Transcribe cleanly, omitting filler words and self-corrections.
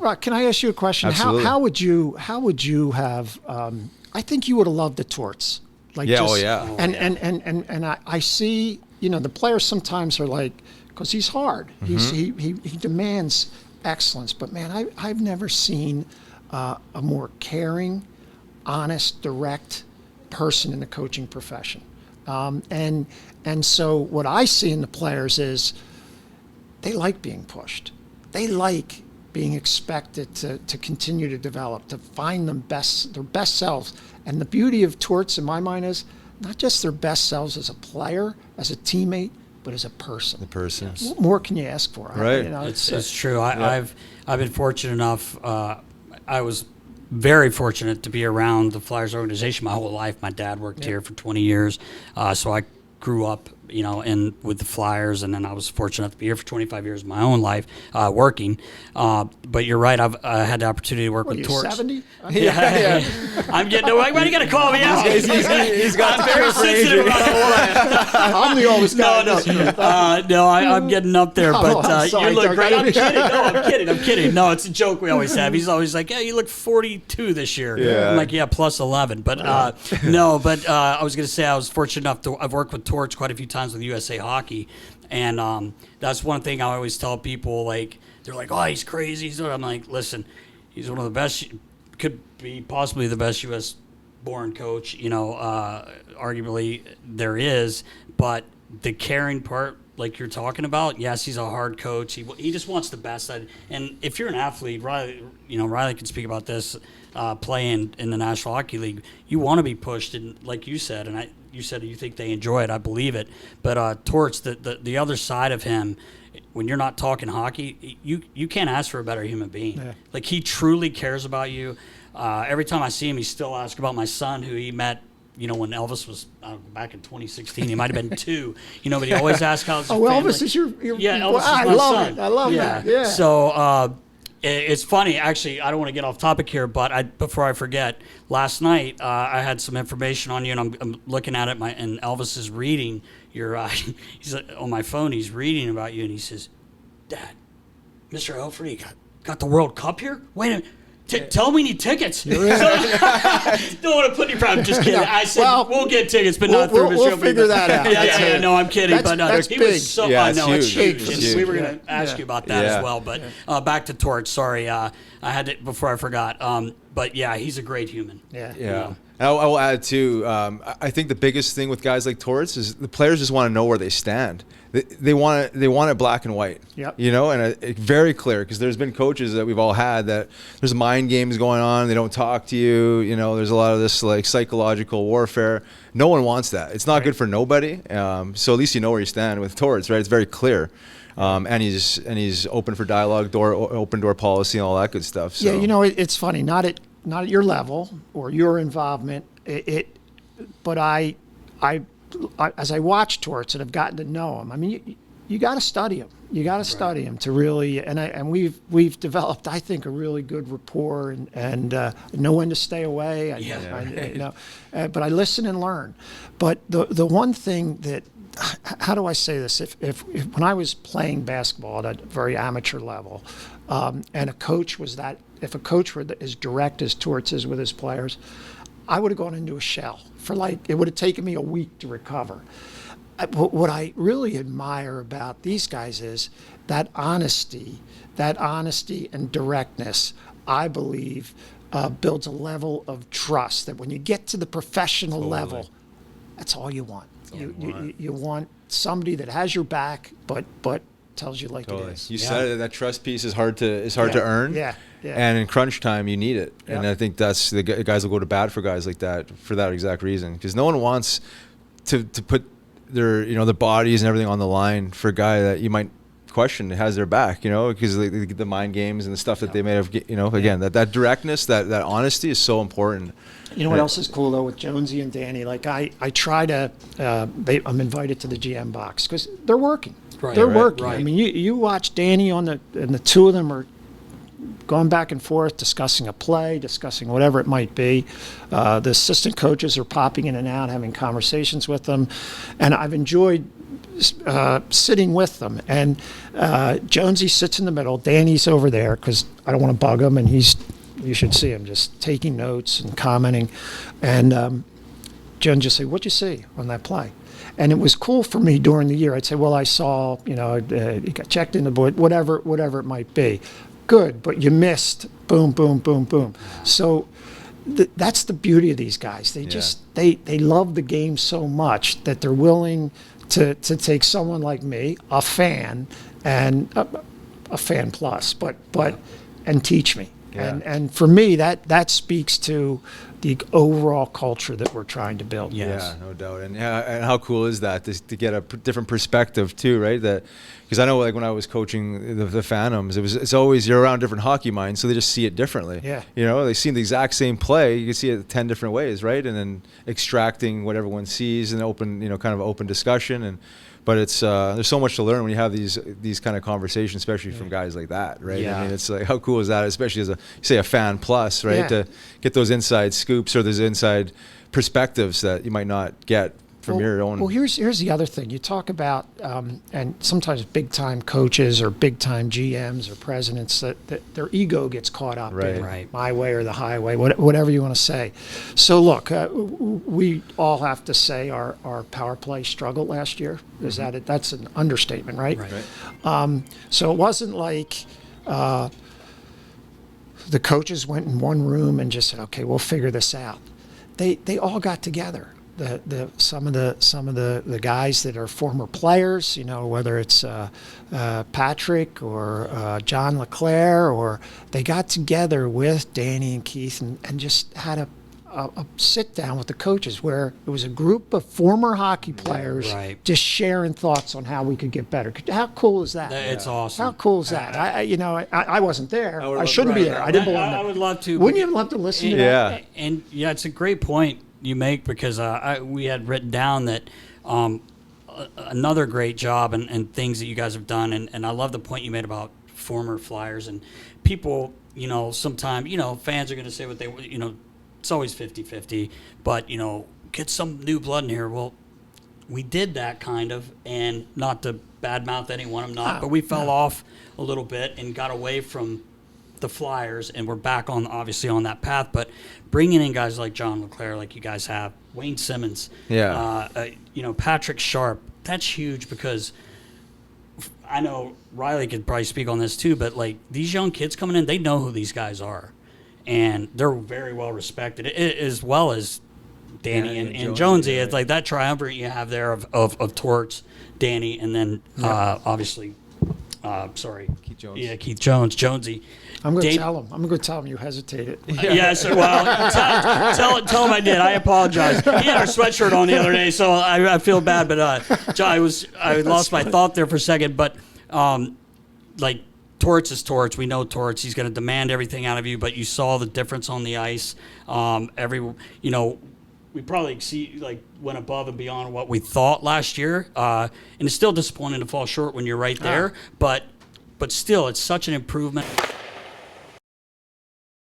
Rock, can I ask you a question? Absolutely. How would you have? I think you would have loved the Torts. Like Yeah, just, oh, yeah. And I see, the players sometimes are like, because he's hard. He demands excellence. But man, I've never seen a more caring, honest, direct person in the coaching profession. And so what I see in the players is they like being pushed. They like being expected to continue to develop, to find their best selves. And the beauty of Torts, in my mind, is not just their best selves as a player, as a teammate, but as a person. The person. What more can you ask for? Right. It's true. I've been fortunate enough. I was very fortunate to be around the Flyers organization my whole life. My dad worked here for 20 years, so I grew up, with the Flyers, and then I was fortunate to be here for 25 years of my own life, working. But you're right, I had the opportunity to work with Torts. 70? Yeah. I'm getting. Why do you got to call me out? He's got I'm very sensitive about it. I'm the oldest guy. No, I'm getting up there, but I'm sorry, you look Doug. great. I'm kidding. I'm kidding. No, it's a joke we always have. He's always like, "Yeah, you look 42 this year." Yeah. I'm like, "Yeah, plus 11." But I was going to say I was fortunate enough to. I've worked with Torts quite a few times with USA Hockey, and that's one thing I always tell people. Like, they're like, "Oh, he's crazy." I'm like, "Listen, he's one of the best. Could be possibly the best U.S. born coach. Arguably there is, but the caring part." Like you're talking about, yes, he's a hard coach. He just wants the best. And if you're an athlete, Riley can speak about this, playing in the National Hockey League, you want to be pushed. And like you said, you said you think they enjoy it. I believe it. But Torts, the other side of him, when you're not talking hockey, you can't ask for a better human being. Yeah. Like, he truly cares about you. Every time I see him, he still asks about my son, who he met, when Elvis was back in 2016. He might have been 2, but he always asks how's his family. Elvis is your Elvis is my son. I love that. Yeah. So it's funny, actually. I don't want to get off topic here, but before I forget, last night I had some information on you, and I'm looking at it. And Elvis is reading your. He's on my phone. He's reading about you, and he says, "Dad, Mr. Hilferty got the World Cup here. Wait a minute." Tell me, need tickets. Don't want to put you proud. Just kidding. I said we'll get tickets, but not through Mr. We'll figure that out. Yeah. No, I'm kidding. That's he big. was so. Yeah, I know it's huge. It's We were going to ask you about that as well. But back to Torts. Sorry, I had it before I forgot. But yeah, he's a great human. Yeah. I will add too. I think the biggest thing with guys like Torts is the players just want to know where they stand. They want it black and white. Yep. And very clear, because there's been coaches that we've all had that there's mind games going on. They don't talk to you. There's a lot of this like psychological warfare. No one wants that. It's not good for nobody. So at least you know where you stand with Torts, right? It's very clear. And he's open for dialogue, open door policy, and all that good stuff. So. Yeah, it's funny. Not at your level or your involvement. But I as I watch Torts and have gotten to know him, I mean, you got to study him. You got to study him to really, and we've developed, I think, a really good rapport and know when to stay away. But I listen and learn. But the one thing that, how do I say this? If when I was playing basketball at a very amateur level, and if a coach were as direct as Torts is with his players, I would have gone into a shell it would have taken me a week to recover. What I really admire about these guys is that honesty and directness, I believe, builds a level of trust that when you get to the professional level, that's all you want. You want somebody that has your back, but tells you like it is. You said it, that trust piece is hard to earn. Yeah. And in crunch time, you need it. And I think that's the guys will go to bat for guys like that for that exact reason, because no one wants to put their the bodies and everything on the line for a guy that you might question has their back, because they get the mind games and the stuff that they may have, again, that directness, that honesty is so important. You know what else is cool though with Jonesy and Danny? Like I try to, I'm invited to the GM box because they're working. Right, they're working. Right. I mean, you watch Danny and the two of them are going back and forth, discussing a play, discussing whatever it might be. The assistant coaches are popping in and out, having conversations with them, and I've enjoyed sitting with them, and Jonesy sits in the middle. Danny's over there because I don't want to bug him, and you should see him just taking notes and commenting. And Jones just say, "What'd you see on that play?" And it was cool for me during the year. I'd say, "Well, I saw, you got checked in the board, whatever it might be. Good, but you missed. Boom, boom, boom, boom." So that's the beauty of these guys. They just they love the game so much that they're willing to take someone like me, a fan, and a fan plus, but and teach me. Yeah. And for me, that speaks to the overall culture that we're trying to build. Yeah, no doubt. And and how cool is that to get a different perspective too, right? That because I know like when I was coaching the Phantoms, it's always you're around different hockey minds, so they just see it differently. Yeah. They see the exact same play, you can see it 10 different ways, right? And then extracting what everyone sees and open, kind of open discussion. But it's there's so much to learn when you have these kind of conversations, especially from guys like that, right? Yeah. I mean, it's like how cool is that, especially as a fan plus, right? Yeah. To get those inside scoops or those inside perspectives that you might not get from your own. Well, here's the other thing. You talk about, and sometimes big time coaches or big time GMs or presidents that their ego gets caught up in Right. my way or the highway, whatever you want to say. So look, we all have to say our power play struggled last year. Is that it? That's an understatement, right? Right. So it wasn't like the coaches went in one room and just said, "Okay, we'll figure this out." They all got together. Some of the guys that are former players, whether it's Patrick or John LeClaire, or they got together with Danny and Keith and just had a sit down with the coaches where it was a group of former hockey players just sharing thoughts on how we could get better. How cool is that? It's awesome. How cool is that? I wasn't there. I shouldn't be there. I didn't belong there. I would love to. Wouldn't you love to listen to that? And it's a great point you make because we had written down that another great job and things that you guys have done. And I love the point you made about former Flyers and people, sometimes, fans are going to say what they, it's always 50-50, but, get some new blood in here. Well, we did that kind of, and not to badmouth anyone, I'm not, but we fell off a little bit and got away from the Flyers, and we're back obviously on that path. But bringing in guys like John LeClaire, like you guys have, Wayne Simmons, Patrick Sharp, that's huge because I know Riley could probably speak on this too, but like these young kids coming in, they know who these guys are, and they're very well respected, as well as Danny and Jonesy. It's like that triumvirate you have there of Torts, Danny, and then obviously, Keith Jones. Yeah, Keith Jones, Jonesy. I'm going to tell him. I'm going to tell him you hesitated. Yes, tell him I did. I apologize. He had our sweatshirt on the other day, so I feel bad. But I lost my thought there for a second. But like Torts is Torts. We know Torts. He's going to demand everything out of you. But you saw the difference on the ice. We probably went above and beyond what we thought last year. And it's still disappointing to fall short when you're right there. But still, it's such an improvement.